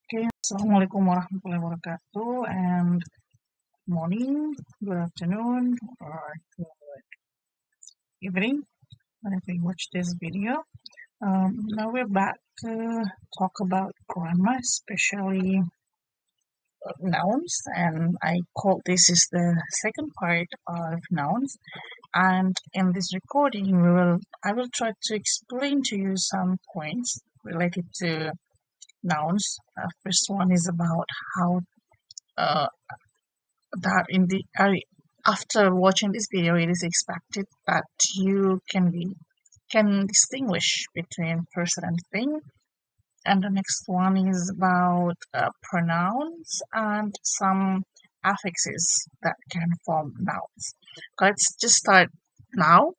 Okay, Assalamualaikum warahmatullahi wabarakatuh, and morning, good afternoon, or good evening, whenever you watch this video. Now we're back to talk about grammar, especially nouns, and I call this is the second part of nouns. And in this recording, I will try to explain to you some points related to nouns. First one is about how uh, that in the after watching this video, it is expected that you can distinguish between person and thing. And the next one is about pronouns and some affixes that can form nouns. Let's just start now.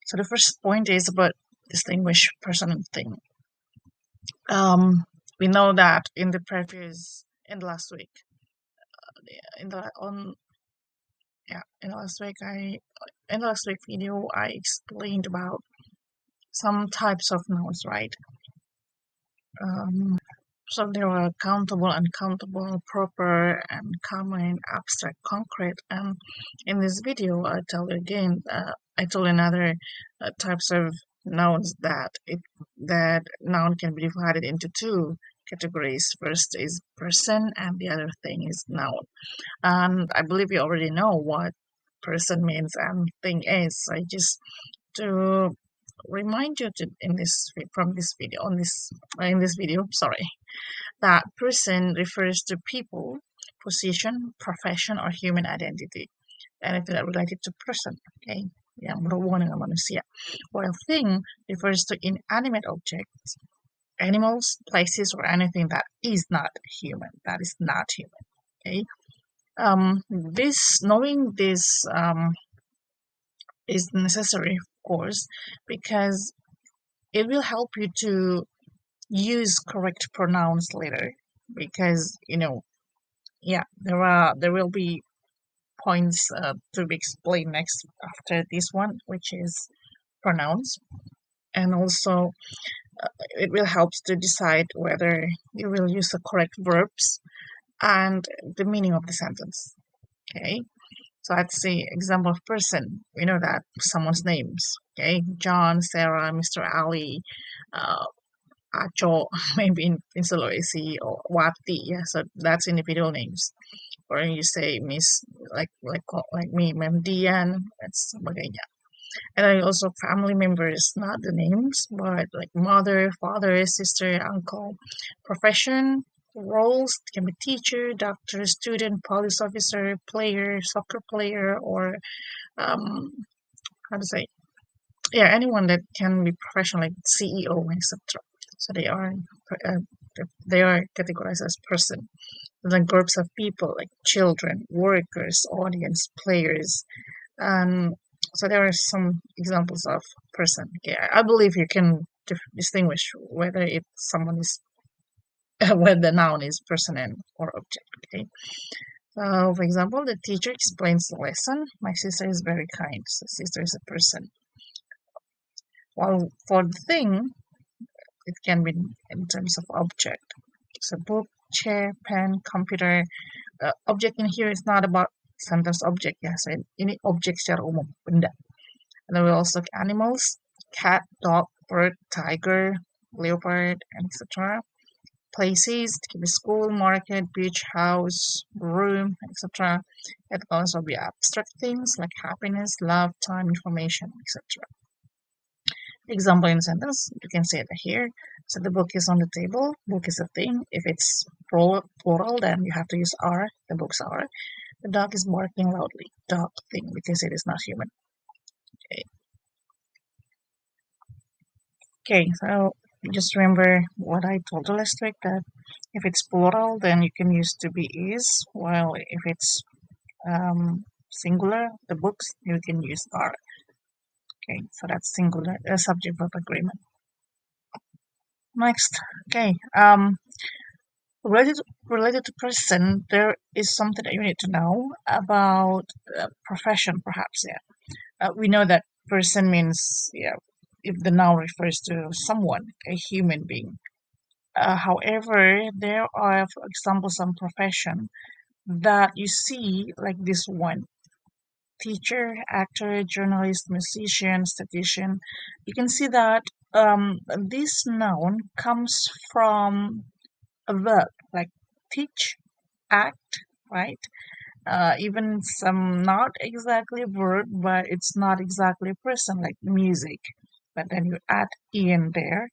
So the first point is about distinguish person and thing. We know that in the last week, in the on yeah in the last week in the last week video I explained about some types of nouns, right? So there are countable, uncountable, proper, and common, abstract, concrete. And in this video I tell you again, I told another types of nouns that noun can be divided into two categories. First is person and the other thing is noun. And I believe you already know what person means and thing is. I just to remind you in this from this video on this in this video, sorry, that person refers to people, position, profession, or human identity. Anything that related to person, okay, yang berhubungan dengan manusia. While thing refers to inanimate objects, animals, places, or anything that is not human. That is not human. Okay. Knowing this is necessary, of course, because it will help you to use correct pronouns later. Because there will be points to be explained next after this one, which is pronouns, and also it will help to decide whether you will use the correct verbs and the meaning of the sentence. Okay. So let's see, example of person. We know that someone's names. Okay, John, Sarah, Mr. Ali, Acho, maybe in Sulawesi, or Wati. Yeah, so that's individual names. Or you say Miss, like me, Mem Dian, that's sebagainya. And then also family members, not the names, but like mother, father, sister, uncle. Profession, roles can be teacher, doctor, student, police officer, player, soccer player, or um, how to say, yeah, anyone that can be professional, like CEO, etc. So uh, they are categorized as person. And then groups of people like children, workers, audience, players, and so there are some examples of person. Okay, I believe you can distinguish whether someone is whether the noun is person and or object. Okay. For example, the teacher explains the lesson. My sister is very kind. So sister is a person. While for the thing, it can be in terms of object. So book, chair, pen, computer. Object in here is not about sentence object. Yeah, so ini objek secara umum, benda. And then we also look animals: cat, dog, bird, tiger, leopard, etc. Places, it can be school, market, beach, house, room, etc. It can also be abstract things like happiness, love, time, information, etc. Example in sentence, you can say it here. So the book is on the table. Book is a thing. If it's plural, then you have to use are. The books are. The dog is barking loudly. Dog thing, because it is not human. Okay. Okay, so just remember what I told you last week, that if it's plural, then you can use to be is, while if it's singular, the books, you can use are. Okay, so that's singular subject verb agreement. Next, okay, related to person, there is something that you need to know about profession, perhaps. Yeah, we know that person means, yeah, if the noun refers to someone, a human being. However, there are, for example, some profession that you see like this one: teacher, actor, journalist, musician, statistician. You can see that this noun comes from a verb like teach, act, right? Even some not exactly verb, but it's not exactly a person like music. But then you add in there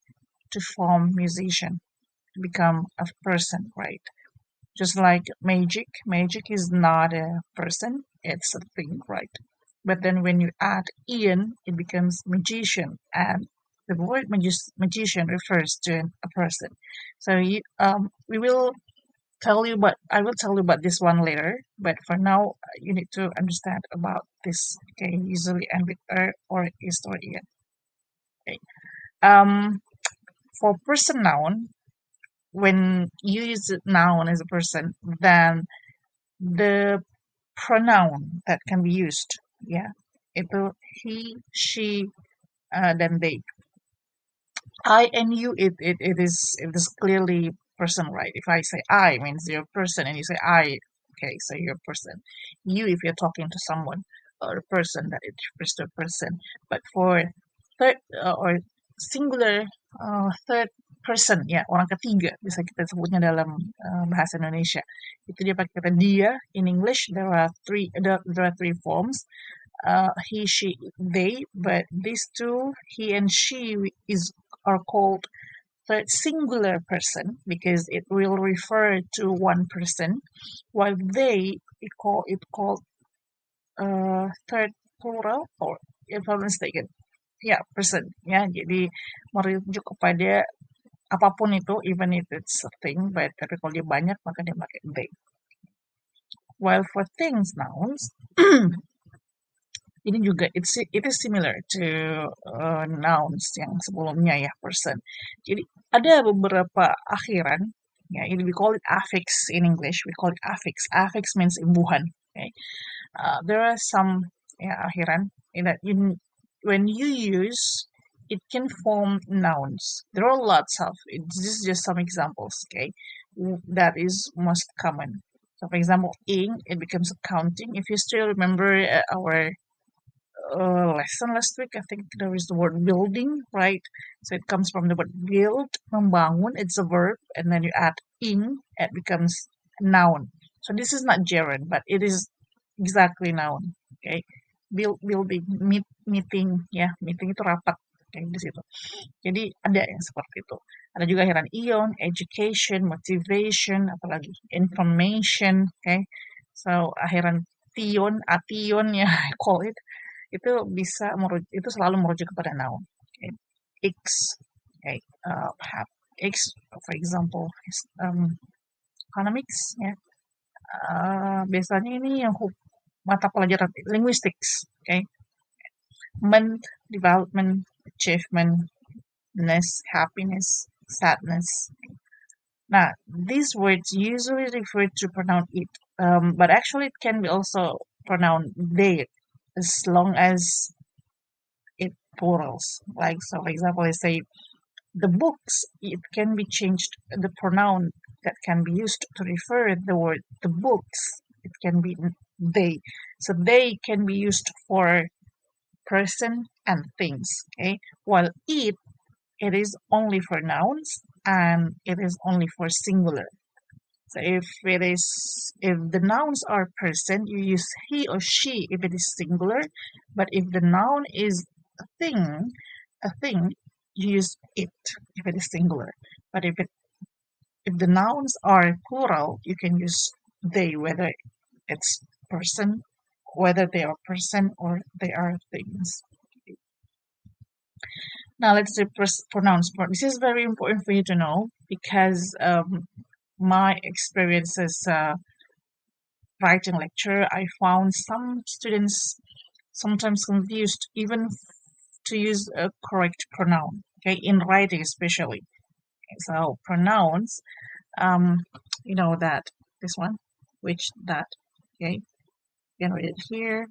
to form musician, to become a person, right? Just like magic, magic is not a person, it's a thing, right? But then when you add in, it becomes magician, and the word magician refers to a person. So we will tell you, but I will tell you about this one later. But for now, you need to understand about this. Okay, usually end with or is or in. Okay. Um, for person noun, when you use noun as a person, then the pronoun that can be used, yeah, itu he, she, then they. I and you, it is clearly person, right? If I say I means you're a person, and you say I, okay, so you're a person. You, if you're talking to someone or a person, that it refers to a person. But for third or singular third person, ya orang ketiga bisa kita sebutnya dalam bahasa Indonesia. Itu dia pakai kata dia. In English there are three forms. He, she, they, but these two, he and she, are called third singular person because it will refer to one person, while they it called third plural, or if I'm mistaken, ya, person, ya. Jadi merujuk kepada apapun itu, even if it's a thing, but tapi kalau dia banyak maka dia pakai they. While for things nouns, ini juga it is similar to nouns yang sebelumnya, ya, person. Jadi ada beberapa akhiran, ya, we call it affix in English. We call it affix. Affix means imbuhan. Okay. There are some, ya, akhiran that when you use, it can form nouns. There are lots of. This is just some examples. Okay, that is most common. So, for example, ing, it becomes accounting. If you still remember our lesson last week, I think there is the word building, right? So it comes from the word build, membangun, it's a verb, and then you add ing, it becomes a noun. So this is not gerund, but it is exactly noun. Okay, building, meeting, ya, meeting itu rapat, kayak di situ. Jadi ada yang seperti itu. Ada juga akhiran ion, education, motivation, apalagi information. Okay, so akhiran tion, ation, ya, I call it, itu itu selalu merujuk kepada noun. Okay. X, okay, X, for example, economics, ya. Biasanya ini yang mata pelajaran linguistics, okay. Development, achievement, happiness, sadness. Now, these words usually refer to pronoun it, but actually it can be also pronoun they, as long as it plurals. Like, so for example, I say the books, it can be changed, the pronoun that can be used to refer the word the books, it can be they. So they can be used for person and things, okay? While it is only for nouns and it is only for singular. So if the nouns are person, you use he or she if it is singular, but if the noun is a thing, you use it if it is singular. But if the nouns are plural, you can use they, whether it's person, whether they are person or they are things. Now let's do pronouns. This is very important for you to know because my experience as writing lecture, I found some students sometimes confused even to use a correct pronoun, okay, in writing especially. So pronouns, you know that this one, which, that, okay, you can read it here.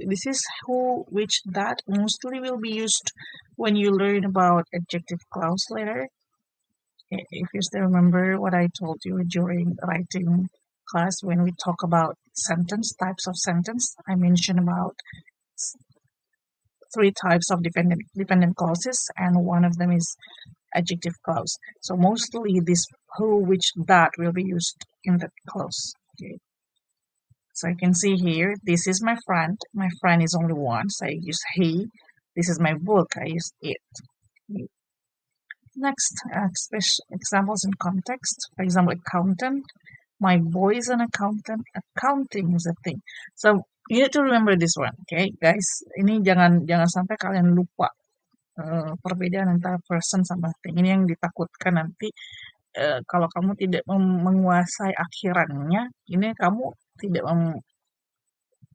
This is who, which, that mostly will be used when you learn about adjective clause later. If you still remember what I told you during writing class when we talk about types of sentence, I mentioned about 3 types of dependent clauses, and one of them is adjective clause. So mostly this who, which, that will be used in that clause. Okay. So you can see here, this is my friend. My friend is only one, so I use he. This is my book, I use it. Next, examples in context. For example, accountant. My boy is an accountant. Accounting is a thing. So you need to remember this one, okay, guys. Ini jangan sampai kalian lupa perbedaan antara person sama thing. Ini yang ditakutkan nanti kalau kamu tidak menguasai akhirannya, ini kamu tidak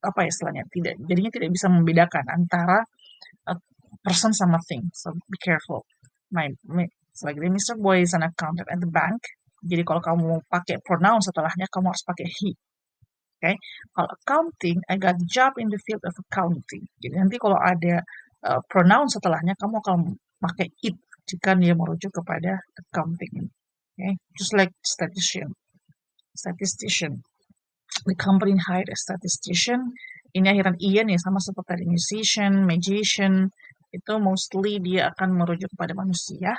apa ya istilahnya, jadinya tidak bisa membedakan antara person sama thing. So be careful. Like Mr. Boy is an accountant at the bank. Jadi kalau kamu pakai pronoun setelahnya, kamu harus pakai he. Okay? Kalau accounting, I got a job in the field of accounting. Jadi nanti kalau ada pronoun setelahnya, kamu akan pakai it jika dia merujuk kepada accounting. Okay? Just like statistician. The company hired a statistician. Ini akhiran ian ya, sama seperti tadi musician, magician. Itu mostly dia akan merujuk kepada manusia.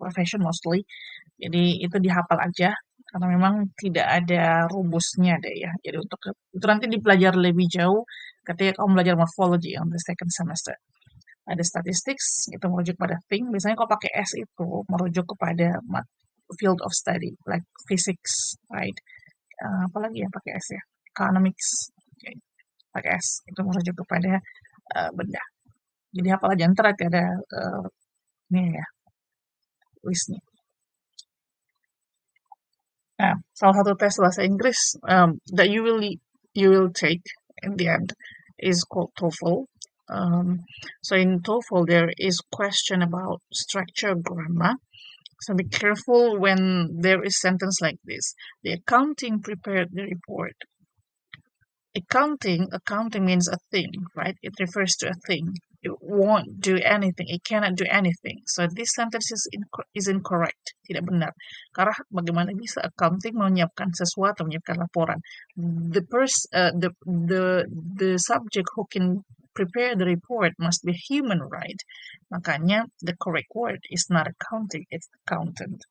Profession mostly. Jadi itu dihafal aja karena memang tidak ada rumusnya deh ya. Jadi untuk itu nanti dipelajari lebih jauh ketika kamu belajar morphology on the second semester. Ada statistics, itu merujuk pada thing. Biasanya kalau pakai S itu merujuk kepada field of study like physics, right? Apalagi yang pakai S ya? Economics. Okay. Pakai S itu merujuk kepada benda. Jadi hafal aja, ntar ada ini ya, listnya. Nah, salah satu tes bahasa Inggris that you will take in the end is called TOEFL. So in TOEFL there is question about structure grammar. So be careful when there is sentence like this. The accounting prepared the report. Accounting means a thing, right? It refers to a thing. It won't do anything. It cannot do anything. So this sentence is incorrect. Tidak benar. Karena bagaimana bisa accounting menyiapkan sesuatu, menyiapkan laporan? The subject who can prepare the report must be human, right? Makanya the correct word is not accounting, it's accountant.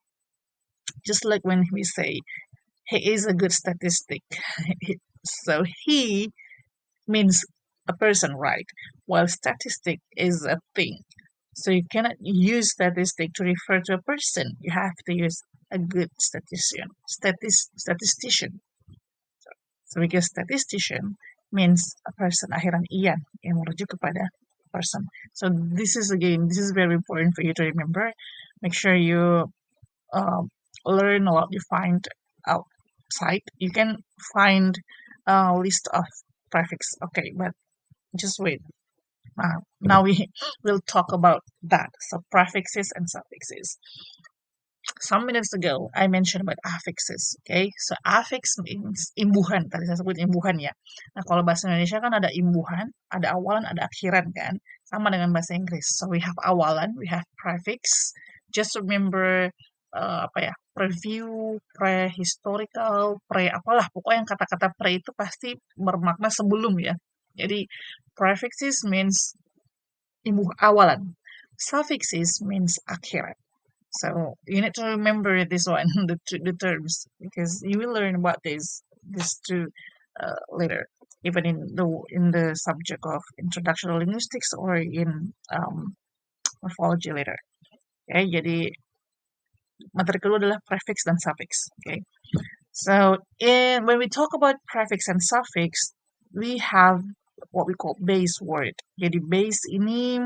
Just like when we say he is a good statistic. So he means a person, right? While statistic is a thing. So you cannot use statistic to refer to a person. You have to use a good statistician. So because statistician means a person, akhiran ian, yang merujuk kepada person. So this is very important for you to remember. Make sure you learn what you find outside. You can find a list of prefix. Okay, but just wait. Now we will talk about that. So prefixes and suffixes. Some minutes ago, I mentioned about affixes. Okay, so affix means imbuhan. Tadi saya sebut imbuhan ya. Nah, kalau bahasa Indonesia kan ada imbuhan, ada awalan, ada akhiran kan. Sama dengan bahasa Inggris. So we have awalan, we have prefix. Just remember preview, prehistorical, apalah. Pokoknya yang kata-kata pre itu pasti bermakna sebelum ya. Jadi prefixes means awalan. Suffixes means akhiran. So you need to remember this one, the terms, because you will learn about this two later, even in the subject of introduction to linguistics or in morphology later. Okay, jadi materi kedua adalah prefix dan suffix. Okay, so when we talk about prefix and suffix, we have what we call base word. Jadi base ini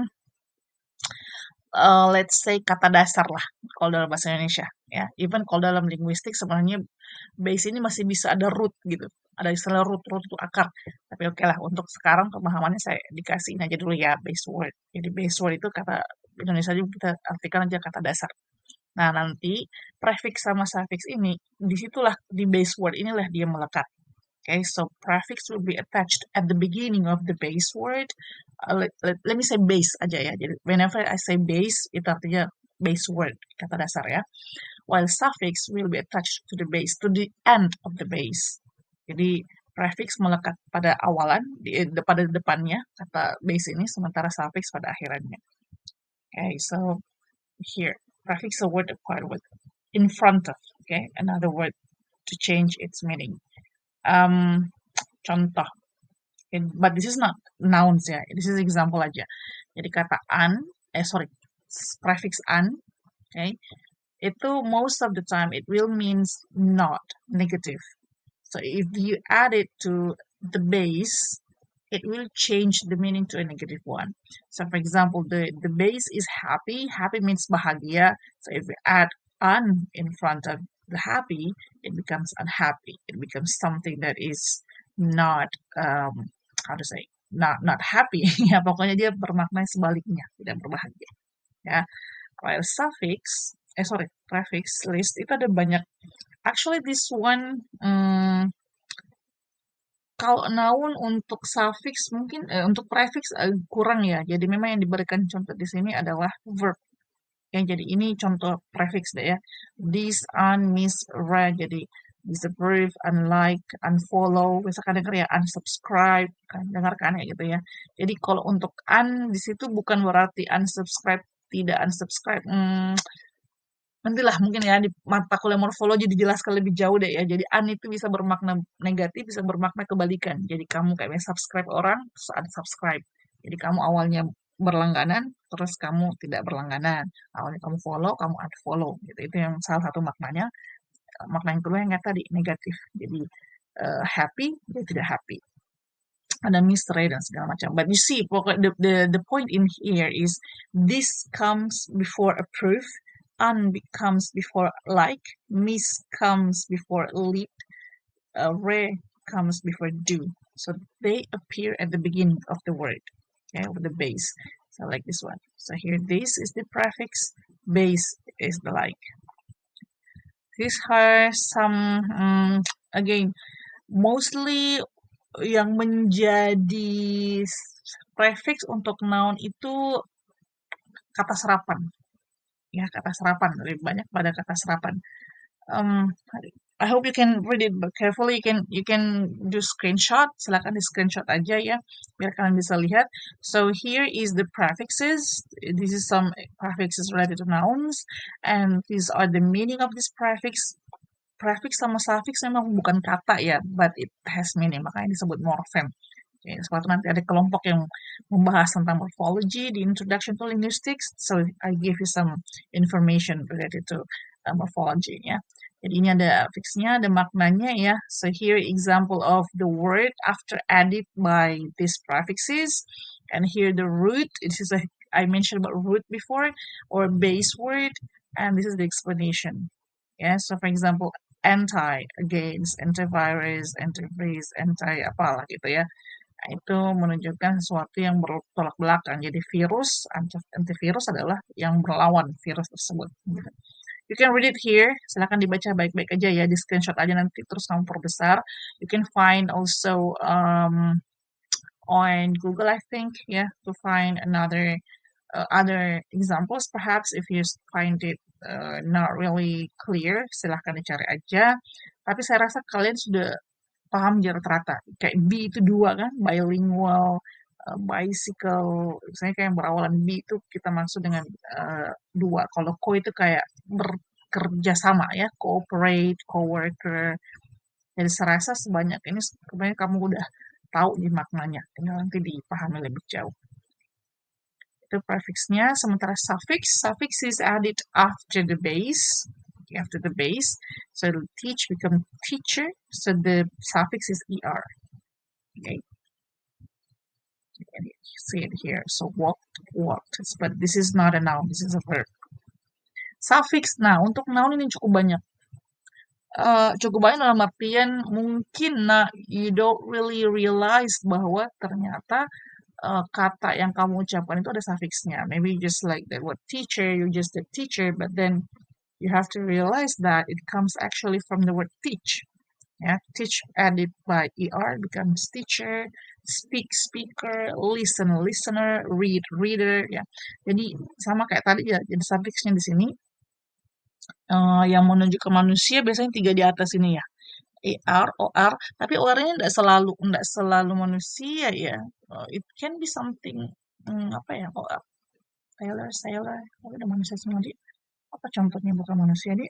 let's say kata dasar lah kalau dalam bahasa Indonesia ya. Even kalau dalam linguistik sebenarnya base ini masih bisa ada root gitu. Ada istilah root itu akar. Tapi oke lah, untuk sekarang pemahamannya saya dikasihin aja dulu ya base word. Jadi base word itu kata Indonesia juga kita artikan aja kata dasar. Nah, nanti prefix sama suffix ini disitulah di base word inilah dia melekat. Okay, so prefix will be attached at the beginning of the base word. Let me say base aja ya. Jadi whenever I say base, itu artinya base word, kata dasar ya. While suffix will be attached to the base, to the end of the base. Jadi prefix melekat pada awalan, pada depannya kata base ini, sementara suffix pada akhirannya. Okay, so here, prefix a word acquired with in front of, okay, another word to change its meaning. Contoh, but this is not nouns ya, this is example aja. Jadi kata prefix an, okay, itu most of the time it will means not, negative. So if you add it to the base, it will change the meaning to a negative one. So for example, the base is happy. Happy means bahagia. So if we add un in front of the happy, it becomes unhappy. It becomes something that is not not happy. Ya, pokoknya dia bermakna sebaliknya, tidak berbahagia. Ya, while prefix list itu ada banyak. Actually, this one kalau noun untuk suffix mungkin untuk prefix kurang ya. Jadi memang yang diberikan contoh di sini adalah verb. Ya, jadi ini contoh prefix deh ya. This, un, miss, read. Jadi disapprove, unlike, unfollow. Misalkan dengar ya unsubscribe, kan dengar kan ya gitu ya. Jadi kalau untuk un di situ bukan berarti unsubscribe, tidak unsubscribe. Nantilah mungkin ya di mata kuliah morfologi dijelaskan lebih jauh deh ya. Jadi un itu bisa bermakna negatif, bisa bermakna kebalikan. Jadi kamu kayak subscribe orang, terus unsubscribe. Jadi kamu awalnya berlangganan, terus kamu tidak berlangganan. Awalnya kamu follow, kamu unfollow. Gitu. Itu yang salah satu maknanya. Makna yang kedua yang tadi negatif. Jadi happy, dia tidak happy. Ada misread dan segala macam. But you see, the point in here is this comes before a proof. Un comes before like, miss comes before lead, re comes before do. So they appear at the beginning of the word, okay, with the base. So like this one. So here this is the prefix, base is the like. These are some, again, mostly yang menjadi prefix untuk noun itu kata serapan. Ya, kata serapan, lebih banyak pada kata serapan. I hope you can read it but carefully. You can do screenshot. Silakan di screenshot aja ya, biar kalian bisa lihat. So here is the prefixes. This is some prefixes related to nouns, and these are the meaning of this prefix. Prefix sama suffix memang bukan kata ya, but it has meaning. Makanya disebut morphem. Okay, suatu nanti ada kelompok yang membahas tentang morphology di Introduction to Linguistics, so I give you some information related to morphology ya. Jadi ini ada fixnya, ada maknanya ya. So here example of the word after added by these prefixes, and here the root. This is I mentioned about root before, or base word, and this is the explanation. Yeah, so for example, anti, against, antivirus, antifreeze, anti apalah gitu ya. Itu menunjukkan sesuatu yang bertolak belakang. Jadi virus, antivirus adalah yang berlawan virus tersebut. You can read it here. Silahkan dibaca baik-baik aja ya. Di screenshot aja nanti terus kamu perbesar. You can find also on Google, I think, yeah, to find other examples. Perhaps if you find it not really clear, silahkan dicari aja. Tapi saya rasa kalian sudah paham rata-rata. Kayak B itu 2 kan, bilingual, bicycle, misalnya kayak yang berawalan B itu kita maksud dengan 2. Kalau co itu kayak bekerja sama ya, cooperate, coworker. Jadi saya rasa sebanyak ini sebenarnya kamu udah tahu nih maknanya, tinggal nanti dipahami lebih jauh. Itu prefixnya, sementara suffix is added after the base. After the base, so teach become teacher, so the suffix is er. Okay, and you see it here. So walked, but this is not a noun, this is a verb. Suffix, nah untuk noun ini cukup banyak. Cukup banyak dalam artian mungkin you don't really realize bahwa ternyata kata yang kamu ucapkan itu ada suffixnya. Maybe just like the word teacher, you just the teacher, but then you have to realize that it comes actually from the word teach. Ya, teach added by er becomes teacher, speak speaker, listen listener, read reader ya. Jadi sama kayak tadi ya. Jadi suffixnya di sini yang menunjuk ke manusia biasanya 3 di atas ini ya. Er, or, tapi orangnya enggak selalu manusia ya. It can be something apa ya? Sailor, sailor, tapi udah manusia semua di. Apa contohnya bukan manusia di?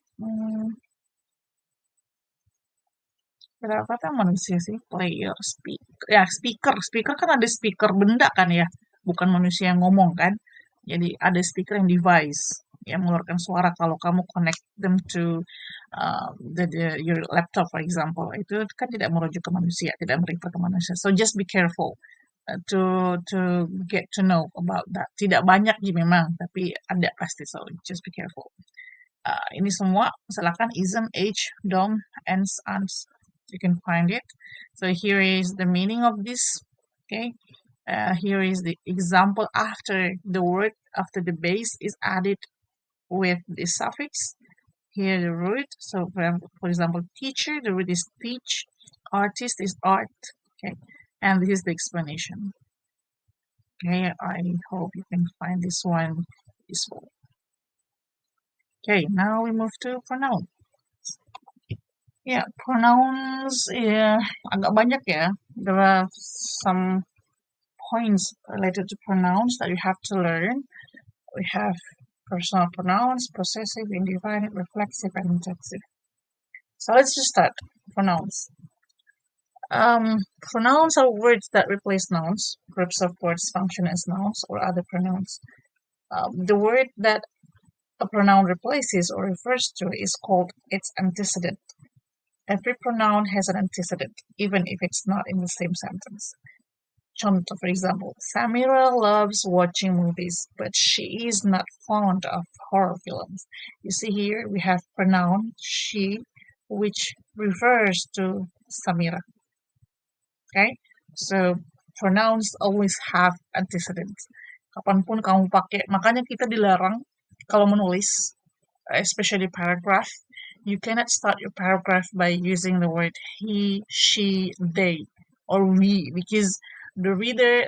Kata manusia sih, player, speaker. Ya, speaker. Speaker kan ada speaker benda kan ya, bukan manusia yang ngomong kan. Jadi ada speaker yang device yang mengeluarkan suara kalau kamu connect them to your laptop, for example. Itu kan tidak merujuk ke manusia, tidak merefer ke manusia. So just be careful to get to know about that. Tidak banyak sih memang, tapi ada pasti. So just be careful. Ini semua misalkan isn't, age, dom, ends, ans. You can find it. So here is the meaning of this. Okay. Here is the example after the word, after the base is added with the suffix. Here the root. So for example, teacher, the root is teach. Artist is art. Okay. And this is the explanation. Okay. I hope you can find this one useful. Okay. Now we move to pronoun. Ya, pronouns ya agak banyak ya. There are some points related to pronouns that you have to learn. We have personal pronouns, possessive, indefinite, reflexive, and intensive. So let's just start. Pronouns. Pronouns are words that replace nouns. Groups of words function as nouns or other pronouns. The word that a pronoun replaces or refers to is called its antecedent. Every pronoun has an antecedent, even if it's not in the same sentence. Contoh, for example, Samira loves watching movies, but she is not fond of horror films. You see here we have pronoun she, which refers to Samira. Okay, so pronouns always have antecedents. Kapanpun kamu pakai, makanya kita dilarang kalau menulis, especially paragraph, you cannot start your paragraph by using the word he, she, they, or we, because the reader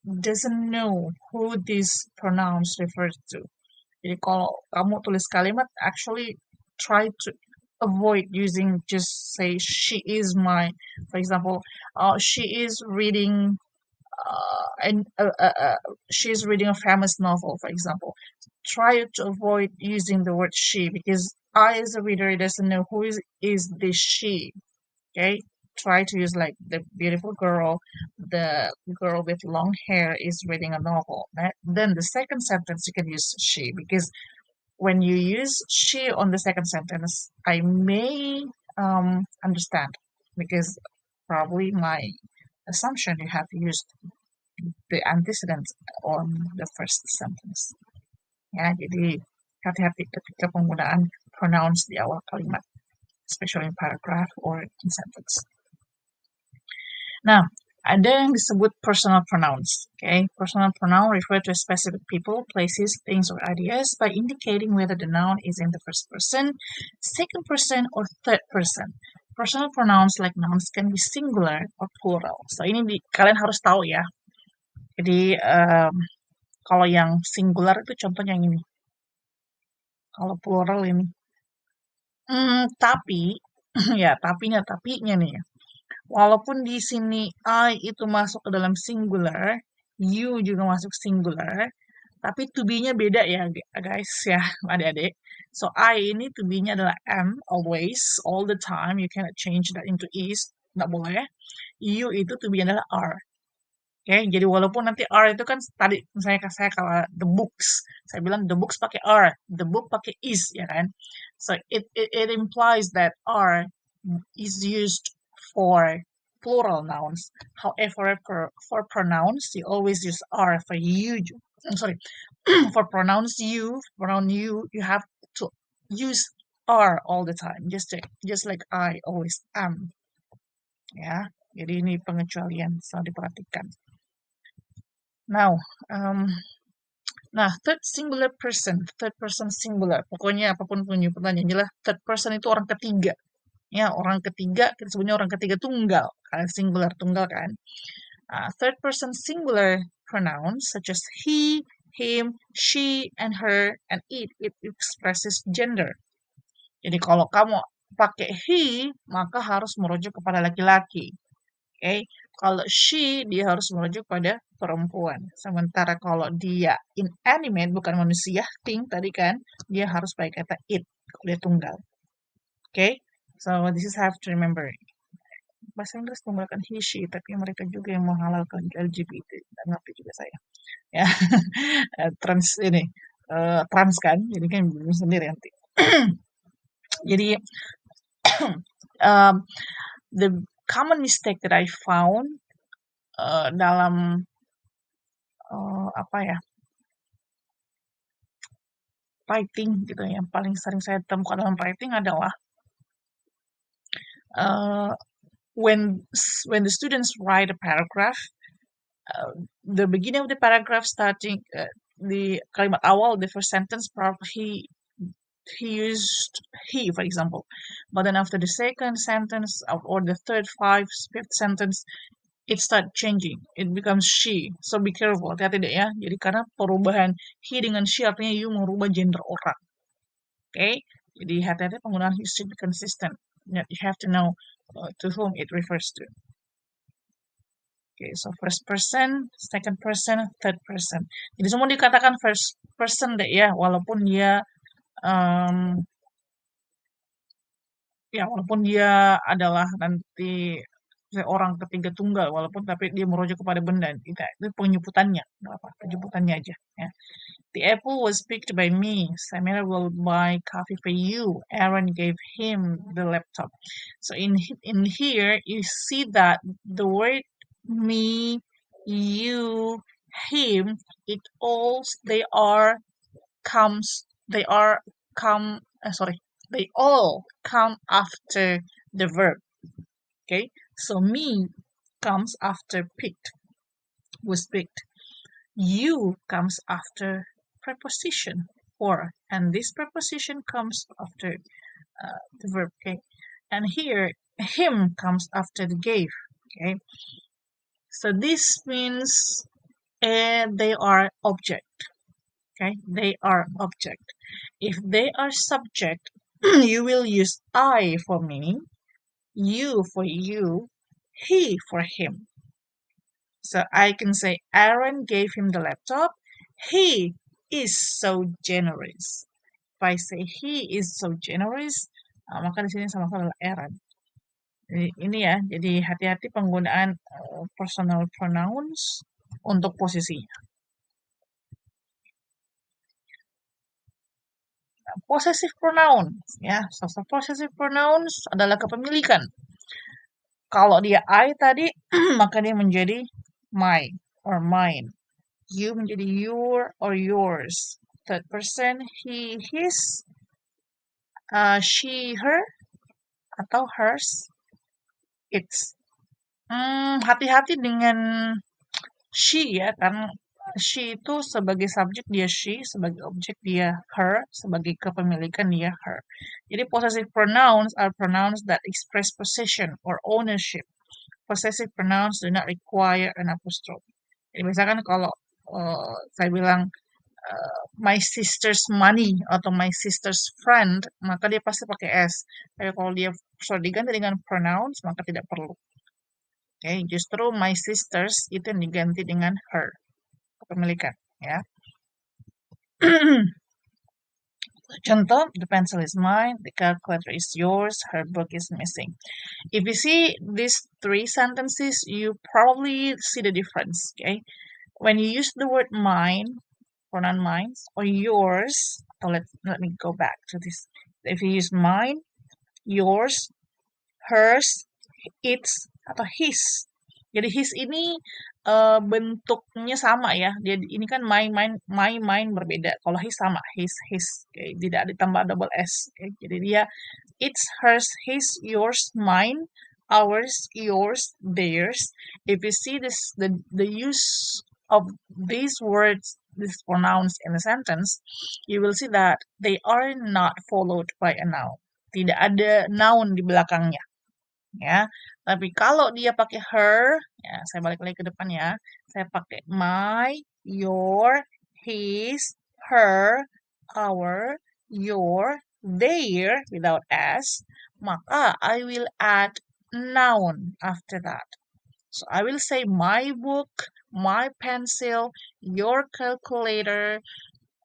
doesn't know who these pronouns refers to. Jadi kalau kamu tulis kalimat, actually try to avoid using just say she is my, for example, she is reading she's reading a famous novel, for example. Try to avoid using the word she because I, as a reader, doesn't know who is this she. Okay, try to use like the beautiful girl, the girl with long hair is reading a novel. Then the second sentence you can use she because when you use she on the second sentence, I may understand because probably my assumption you have used the antecedent on the first sentence. Ya, jadi hati-hati ketika penggunaan pronouns di awal kalimat, especially in paragraph or in sentence. Nah, ada yang disebut personal pronouns. Okay, personal pronoun refer to specific people, places, things, or ideas by indicating whether the noun is in the first person, second person, or third person. Personal pronouns like nouns can be singular or plural. So ini kalian harus tahu ya. Jadi kalau yang singular itu contohnya yang ini. Kalau plural ini. Tapi ya tapinya nih ya. Walaupun di sini I itu masuk ke dalam singular, you juga masuk singular, tapi to be-nya beda ya guys ya, adik-adik. So I ini to be-nya adalah am, always, all the time. You cannot change that into is, nggak boleh. You itu to be adalah are. Oke, jadi walaupun nanti are itu kan tadi misalnya saya kalau the books, saya bilang the books pakai are, the book pakai is, ya kan? So it implies that are is used for plural nouns. However, for pronouns, you always use are. For you, sorry, for pronoun you have to use are all the time, just like I always am. Ya, jadi ini pengecualian, selalu diperhatikan. Now, third person singular. Pokoknya apapun punya pertanyaan jelas, third person itu orang ketiga. Ya, orang ketiga, kita sebutnya orang ketiga tunggal, karena singular tunggal kan. Third person singular pronouns such as he, him, she, and her, and it expresses gender. Jadi kalau kamu pakai he, maka harus merujuk kepada laki-laki. Oke, kalau she, dia harus merujuk pada perempuan. Sementara kalau dia inanimate, bukan manusia, thing tadi kan, dia harus pakai kata it, kalau dia tunggal. Oke, so this is have to remember. Bahasa Inggris menggunakan he, she, tapi mereka juga yang menghalalkan LGBT. Tidak ngerti juga saya. Ya, trans ini, trans kan, jadi kan bingung sendiri nanti. Jadi, the common mistake that I found dalam apa ya, writing gitu ya, yang paling sering saya temukan dalam writing adalah when the students write a paragraph, the beginning of the paragraph starting the kalimat awal, the first sentence, probably he used he, for example, but then after the second sentence or the third, fifth sentence, it start changing, it becomes she. So be careful, hati-hati deh ya. Jadi karena perubahan he dengan she artinya you merubah gender orang. Okay, jadi hati-hati penggunaan he should be consistent. You have to know to whom it refers to. Okay, so first person, second person, third person. Jadi semua dikatakan first person deh ya, walaupun dia walaupun dia adalah nanti orang ketiga tunggal, walaupun tapi dia merujuk kepada benda, tidak, itu penyebutannya, apa penyebutannya aja. Ya. The apple was picked by me. Samira will buy coffee for you. Aaron gave him the laptop. So in here you see that the word me, you, him, it all they all come they all come after the verb. Okay, so me comes after picked, was picked. You comes after preposition or, and this preposition comes after the verb. Okay, and here him comes after the gave. Okay, so this means they are object. Okay, they are object. If they are subject, you will use I for me, you for you, he for him. So I can say Aaron gave him the laptop. He is so generous. If I say he is so generous, maka di sini sama adalah Aaron. Jadi, ini ya, jadi hati-hati penggunaan personal pronouns untuk posisinya. Possessive pronouns, ya, so possessive pronouns adalah kepemilikan. Kalau dia I tadi, maka dia menjadi my or mine. You menjadi your or yours. Third person, he, his, she, her, atau hers, its. Hati-hati dengan she ya, karena she itu sebagai subjek dia she, sebagai objek dia her, sebagai kepemilikan dia her. Jadi possessive pronouns are pronouns that express possession or ownership. Possessive pronouns do not require an apostrophe. Jadi misalkan kalau saya bilang my sister's money atau my sister's friend, maka dia pasti pakai s. Tapi kalau dia sudah diganti dengan pronouns, maka tidak perlu. Okay, justru my sisters itu yang diganti dengan her, kepemilikan. Ya. Contoh, the pencil is mine, the calculator is yours, her book is missing. If you see these three sentences, you probably see the difference. Okay, when you use the word mine, pronoun mine, or yours, so let me go back to this. If you use mine, yours, hers, its, atau his. Jadi his ini bentuknya sama ya. Dia ini kan mine berbeda. Kalau his sama, his, okay. Tidak ditambah double s. Okay. Jadi dia it's, hers, his, yours, mine, ours, yours, theirs. If you see this, the use of these words, these pronouns in a sentence, you will see that they are not followed by a noun. tidak ada noun di belakangnya, ya. Tapi kalau dia pakai her, ya saya balik lagi ke depan ya, saya pakai my, your, his, her, our, your, their without s, maka I will add noun after that. So I will say my book, my pencil, your calculator,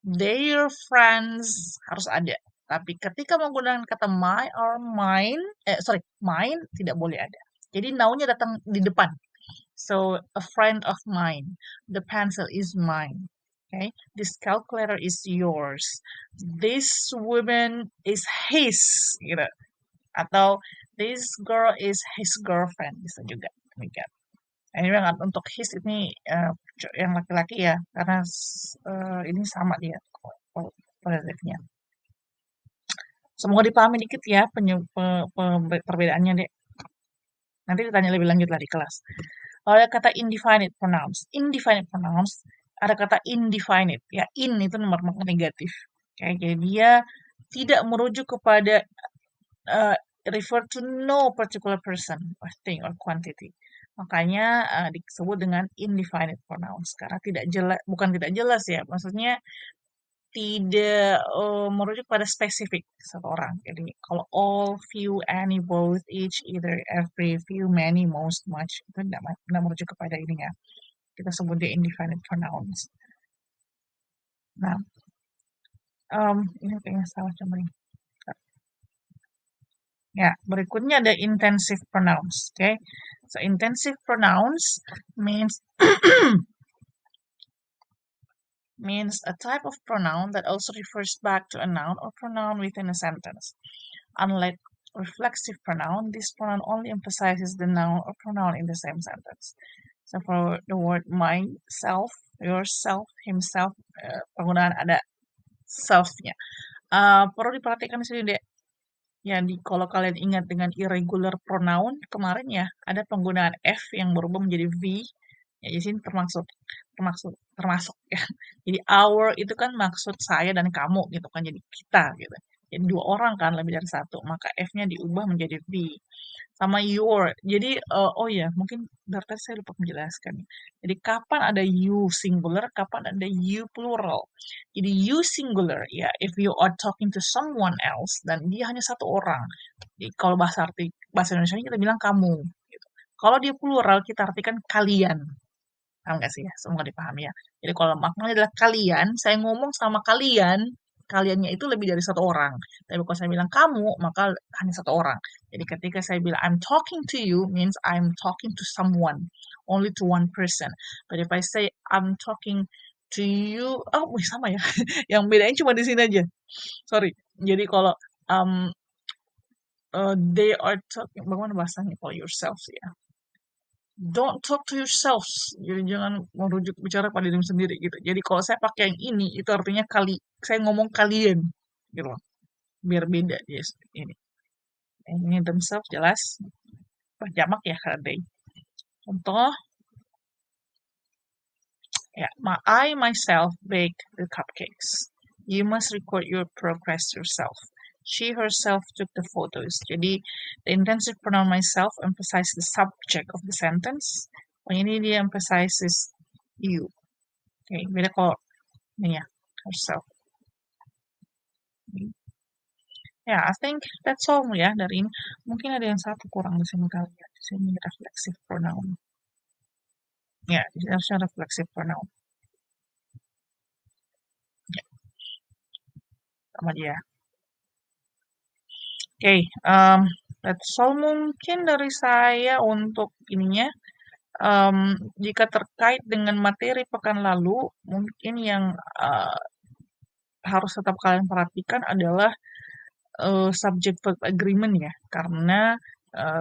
their friends, harus ada. Tapi ketika menggunakan kata my or mine, mine tidak boleh ada. Jadi nounnya datang di depan. So a friend of mine, the pencil is mine. Okay, this calculator is yours. This woman is his, gitu. Atau this girl is his girlfriend, bisa juga demikian. Ini memang untuk his ini yang laki-laki ya, karena ini sama dia positifnya. Semoga dipahami dikit ya perbedaannya, Dek. Nanti ditanya lebih lanjut lah di kelas. Kalau ada kata indefinite pronouns, ada kata indefinite, ya in itu nomor negatif. Oke, jadi dia tidak merujuk kepada refer to no particular person or thing or quantity. Makanya disebut dengan indefinite pronouns karena tidak jelas, bukan tidak jelas ya, maksudnya tidak merujuk pada spesifik satu orang. Jadi kalau all, few, any, both, each, either, every, few, many, most, much itu tidak merujuk kepada ini ya. Kita sebut dia indefinite pronouns. Nah, ini kayaknya salah coba ini. Ya, berikutnya ada intensive pronouns. Okay, so intensive pronouns means means a type of pronoun that also refers back to a noun or pronoun within a sentence. Unlike reflexive pronoun, this pronoun only emphasizes the noun or pronoun in the same sentence. So for the word myself, yourself, himself, penggunaan ada self-nya. Perlu diperhatikan di sini, Dek. Ya, kalau kalian ingat dengan irregular pronoun kemarin ya, ada penggunaan F yang berubah menjadi V. Ya, di sini termasuk ya. Jadi our itu kan maksud saya dan kamu gitu kan, jadi kita gitu. Jadi dua orang kan, lebih dari satu, maka F-nya diubah menjadi V. Sama your. Jadi oh ya, mungkin dari tadi saya lupa menjelaskan. Jadi kapan ada you singular, kapan ada you plural. Jadi you singular ya, if you are talking to someone else dan dia hanya satu orang. Jadi kalau bahasa Indonesia kita bilang kamu gitu. Kalau dia plural kita artikan kalian. Paham nggak sih ya? Semoga dipahami ya. Jadi kalau maknanya adalah kalian, saya ngomong sama kalian, kaliannya itu lebih dari satu orang. Tapi kalau saya bilang kamu, maka hanya satu orang. Jadi ketika saya bilang I'm talking to you, means I'm talking to someone, only to one person. But if I say I'm talking to you, sama ya. Yang bedain cuma di sini aja. Sorry. Jadi kalau they are talking, bagaimana bahasanya kalau yourself ya? Don't talk to yourselves. Jadi jangan merujuk bicara pada diri sendiri gitu. Jadi kalau saya pakai yang ini, itu artinya saya ngomong kalian gitu loh. Biar beda dia ini. Ini themselves jelas. Jamak ya karena they. Contoh. Ya, I myself baked the cupcakes. You must record your progress yourself. She herself took the photos. Jadi, the intensive pronoun myself emphasizes the subject of the sentence. Ini dia emphasizes you. Okay, beda kalau ini ya, herself. Ya, I think that's all ya dari ini. Mungkin ada yang satu kurang di sini kali ya. Di sini reflexive pronoun. Ya, di sini harusnya reflexive pronoun. Ya. Sama dia. Oke, that's all mungkin dari saya untuk ininya. Jika terkait dengan materi pekan lalu, mungkin yang harus tetap kalian perhatikan adalah subject verb agreement ya, karena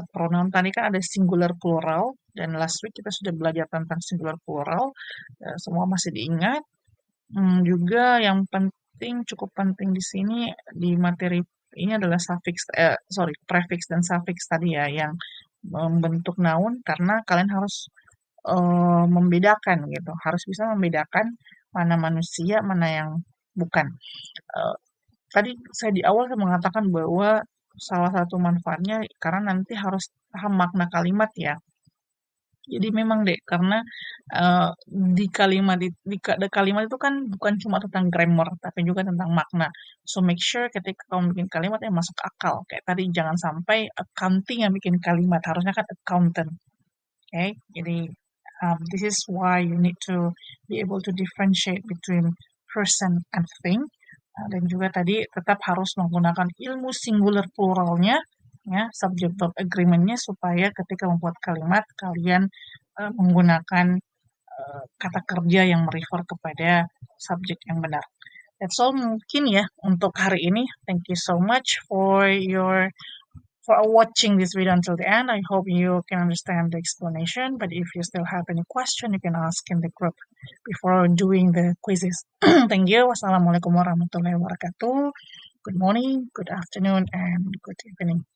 pronoun tadi kan ada singular plural, dan last week kita sudah belajar tentang singular plural, semua masih diingat. Juga yang cukup penting di sini di materi ini adalah prefix dan suffix tadi ya, yang membentuk noun, karena kalian harus membedakan gitu, harus bisa membedakan mana manusia, mana yang bukan. Tadi saya di awal mengatakan bahwa salah satu manfaatnya karena nanti harus paham makna kalimat ya. Jadi memang deh, karena di kalimat itu kan bukan cuma tentang grammar, tapi juga tentang makna. So make sure ketika kamu bikin kalimat yang masuk akal. Kayak tadi jangan sampai accounting yang bikin kalimat, harusnya kan accountant. Okay? Jadi this is why you need to be able to differentiate between person and thing. Dan juga tadi tetap harus menggunakan ilmu singular pluralnya, ya, subject verb agreement-nya supaya ketika membuat kalimat kalian menggunakan kata kerja yang merefer kepada subjek yang benar. That's all mungkin ya untuk hari ini. Thank you so much for watching this video until the end. I hope you can understand the explanation. But if you still have any question, you can ask in the group before doing the quizzes. Thank you. Wassalamualaikum warahmatullahi wabarakatuh. Good morning, good afternoon, and good evening.